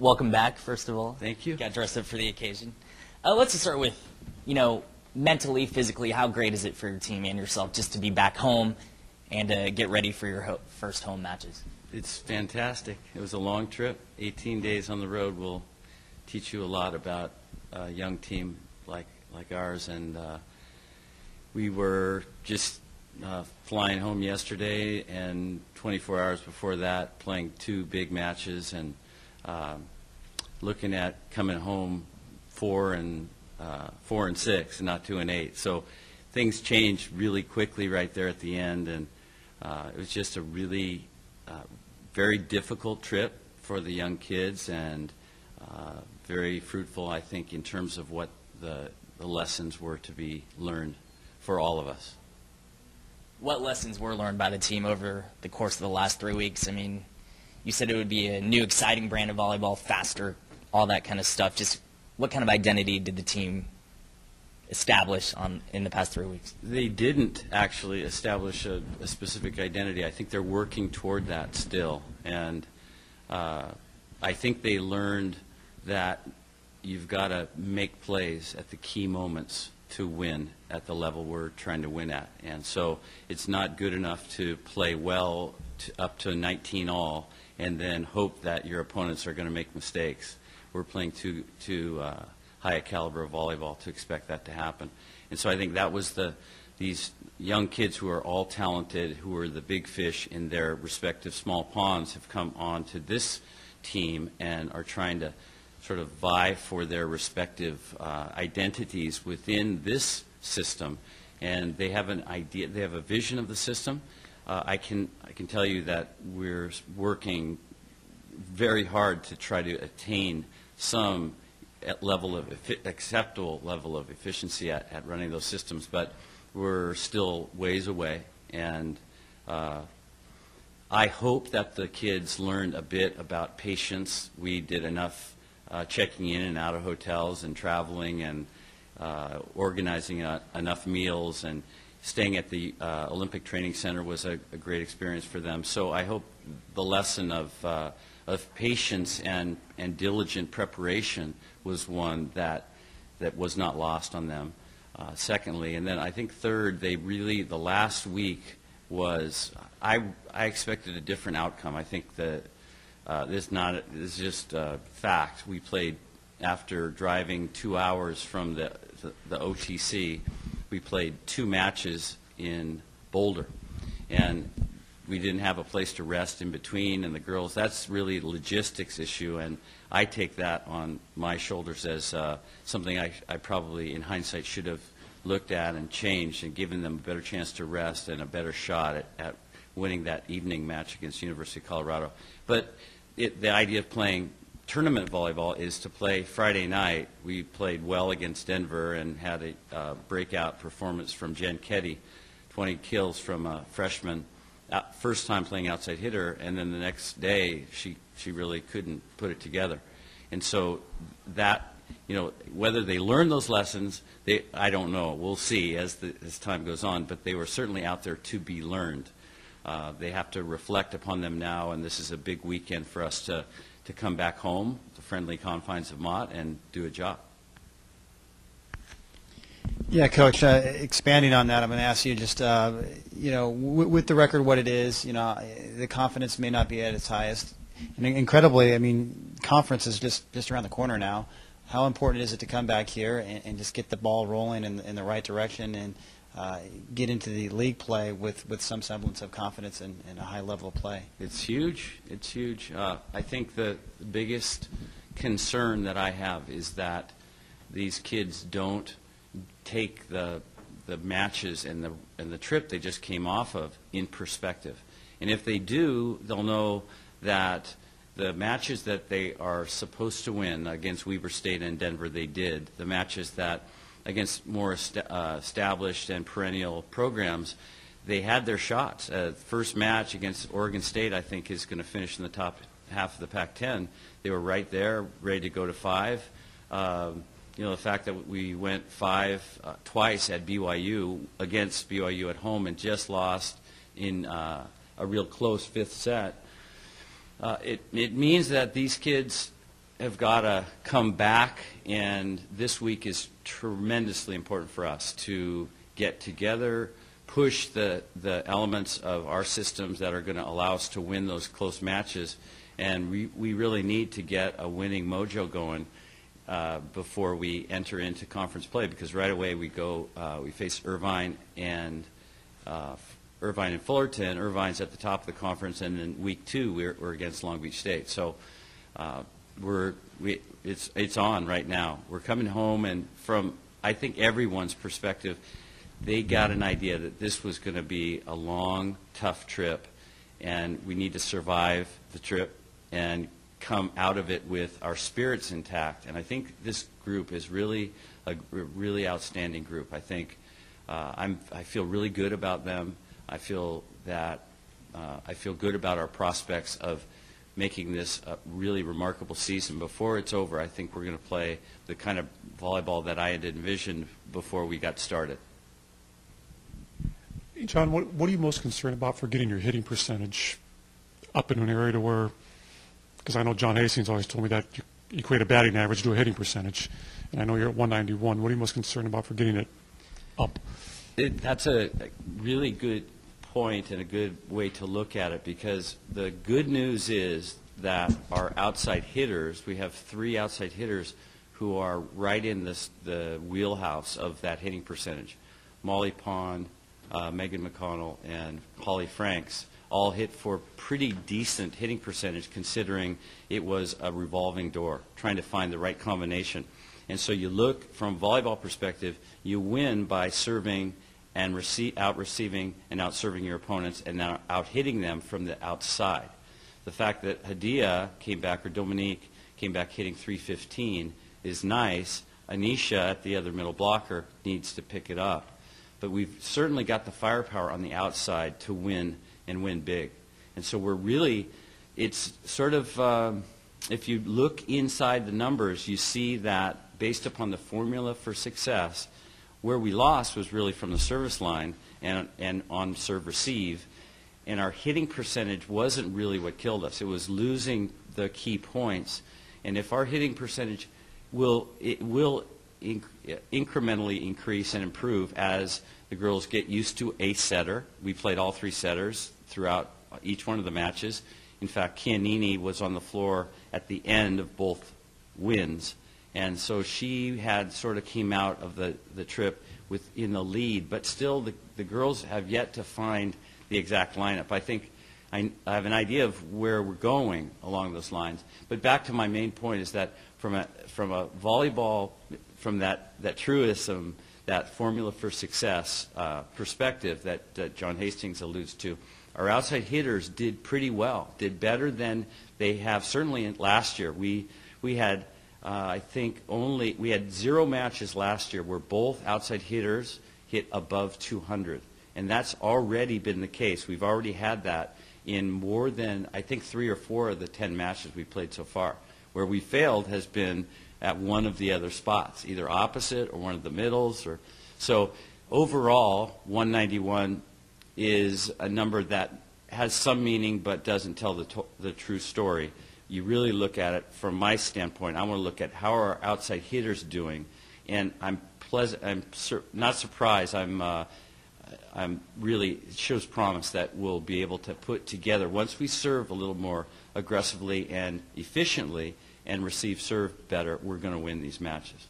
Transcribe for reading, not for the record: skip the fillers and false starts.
welcome back, first of all. Thank you. Got dressed up for the occasion. Let's just start with, mentally, physically, how great is it for your team and yourself just to be back home and get ready for your first home matches? It's fantastic. It was a long trip. 18 days on the road will teach you a lot about a young team like ours. And we were just flying home yesterday, and 24 hours before that playing 2 big matches, and looking at coming home 4 and 6 and not 2 and 8. So things changed really quickly right there at the end, and it was just a really very difficult trip for the young kids, and very fruitful, I think, in terms of what the lessons were to be learned for all of us. What lessons were learned by the team over the course of the last 3 weeks? I mean, you said it would be a new, exciting brand of volleyball, faster, all that kind of stuff. Just what kind of identity did the team establish in the past 3 weeks? They didn't actually establish a specific identity. I think they're working toward that still. And I think they learned that you've got to make plays at the key moments to win at the level we're trying to win at. And so it's not good enough to play well up to 19 all and then hope that your opponents are going to make mistakes. We're playing too high a caliber of volleyball to expect that to happen. And so I think that was these young kids who are all talented, who are the big fish in their respective small ponds, have come on to this team and are trying to sort of vie for their respective identities within this system. And they have an idea, they have a vision of the system. I can tell you that we're working very hard to try to attain some acceptable level of efficiency at running those systems, but we're still ways away. And I hope that the kids learned a bit about patience. We did enough checking in and out of hotels and traveling and organizing enough meals, and staying at the Olympic Training Center was a great experience for them. So I hope the lesson of patience and diligent preparation was one that was not lost on them. Secondly, and then I think third, the last week was, I expected a different outcome. I think that this is just a fact. We played, after driving 2 hours from the OTC, we played 2 matches in Boulder, and we didn't have a place to rest in between. And the girls, that's really a logistics issue, and I take that on my shoulders as something I probably, in hindsight, should have looked at and changed and given them a better chance to rest and a better shot at winning that evening match against University of Colorado. But the idea of playing tournament volleyball is to play Friday night. We played well against Denver and had a breakout performance from Jen Ketty, 20 kills from a freshman, first time playing outside hitter, and then the next day she really couldn't put it together. And so that, whether they learn those lessons, I don't know. We'll see as time goes on, but they were certainly out there to be learned. They have to reflect upon them now, and this is a big weekend for us to come back home, the friendly confines of Mott, and do a job. Yeah, Coach, expanding on that, I'm going to ask you just, with the record what it is, the confidence may not be at its highest. And incredibly, I mean, conference is just around the corner now. How important is it to come back here and just get the ball rolling in the right direction and get into the league play with some semblance of confidence and a high level of play? It's huge. It's huge. I think the biggest concern that I have is that these kids don't take the matches and the trip they just came off of in perspective. And if they do, they'll know that the matches that they are supposed to win against Weber State and Denver, they did. The matches that against more established and perennial programs, they had their shots. First match against Oregon State, I think, is going to finish in the top half of the Pac-10. They were right there, ready to go to 5. The fact that we went 5 twice at BYU, against BYU at home, and just lost in a real close 5th set, it means that these kids have got to come back, and this week is tremendously important for us to get together, push the elements of our systems that are going to allow us to win those close matches, and we really need to get a winning mojo going before we enter into conference play, because right away we face Irvine and Fullerton. Irvine's at the top of the conference, and then week 2 we're against Long Beach State. So it's on right now. We're coming home, and from I think everyone's perspective, they got an idea that this was going to be a long, tough trip, and we need to survive the trip and come out of it with our spirits intact. And I think this group is really a really outstanding group. I think I feel really good about them. I feel good about our prospects of making this a really remarkable season. Before it's over, I think we're going to play the kind of volleyball that I had envisioned before we got started. Hey, Jon, what are you most concerned about for getting your hitting percentage up in an area to where, because I know John Hastings always told me that you equate a batting average to a hitting percentage, and I know you're at 191. What are you most concerned about for getting it up? That's a really good point and a good way to look at it, because the good news is that our outside hitters, we have 3 outside hitters who are right in the wheelhouse of that hitting percentage. Molly Pond, Megan McConnell, and Holly Franks all hit for pretty decent hitting percentage, considering it was a revolving door, trying to find the right combination. And so you look from a volleyball perspective, you win by serving and out-receiving and out-serving your opponents and now out-hitting them from the outside. The fact that Hadia came back, or Dominique came back hitting 315 is nice. Anisha at the other middle blocker needs to pick it up. But we've certainly got the firepower on the outside to win and win big. And so we're really, it's sort of, if you look inside the numbers, you see that based upon the formula for success, where we lost was really from the service line and on serve receive, and our hitting percentage wasn't really what killed us. It was losing the key points. And if our hitting percentage will incrementally increase and improve as the girls get used to a setter. We played all 3 setters throughout each one of the matches. In fact, Chianini was on the floor at the end of both wins. And so she had sort of came out of the trip in the lead, but still the girls have yet to find the exact lineup. I think I have an idea of where we're going along those lines. But back to my main point is that from a volleyball, from that truism, that formula for success perspective that John Hastings alludes to, our outside hitters did pretty well, did better than they have certainly last year. We had I think we had 0 matches last year where both outside hitters hit above 200, and that's already been the case. We've already had that in more than, I think, 3 or 4 of the 10 matches we played so far. Where we failed has been at one of the other spots, either opposite or one of the middles. So overall, 191 is a number that has some meaning but doesn't tell the true story. You really look at it from my standpoint. I want to look at how are our outside hitters doing, and I'm not surprised. I'm really, it shows promise that we'll be able to put together, once we serve a little more aggressively and efficiently and receive serve better, we're going to win these matches.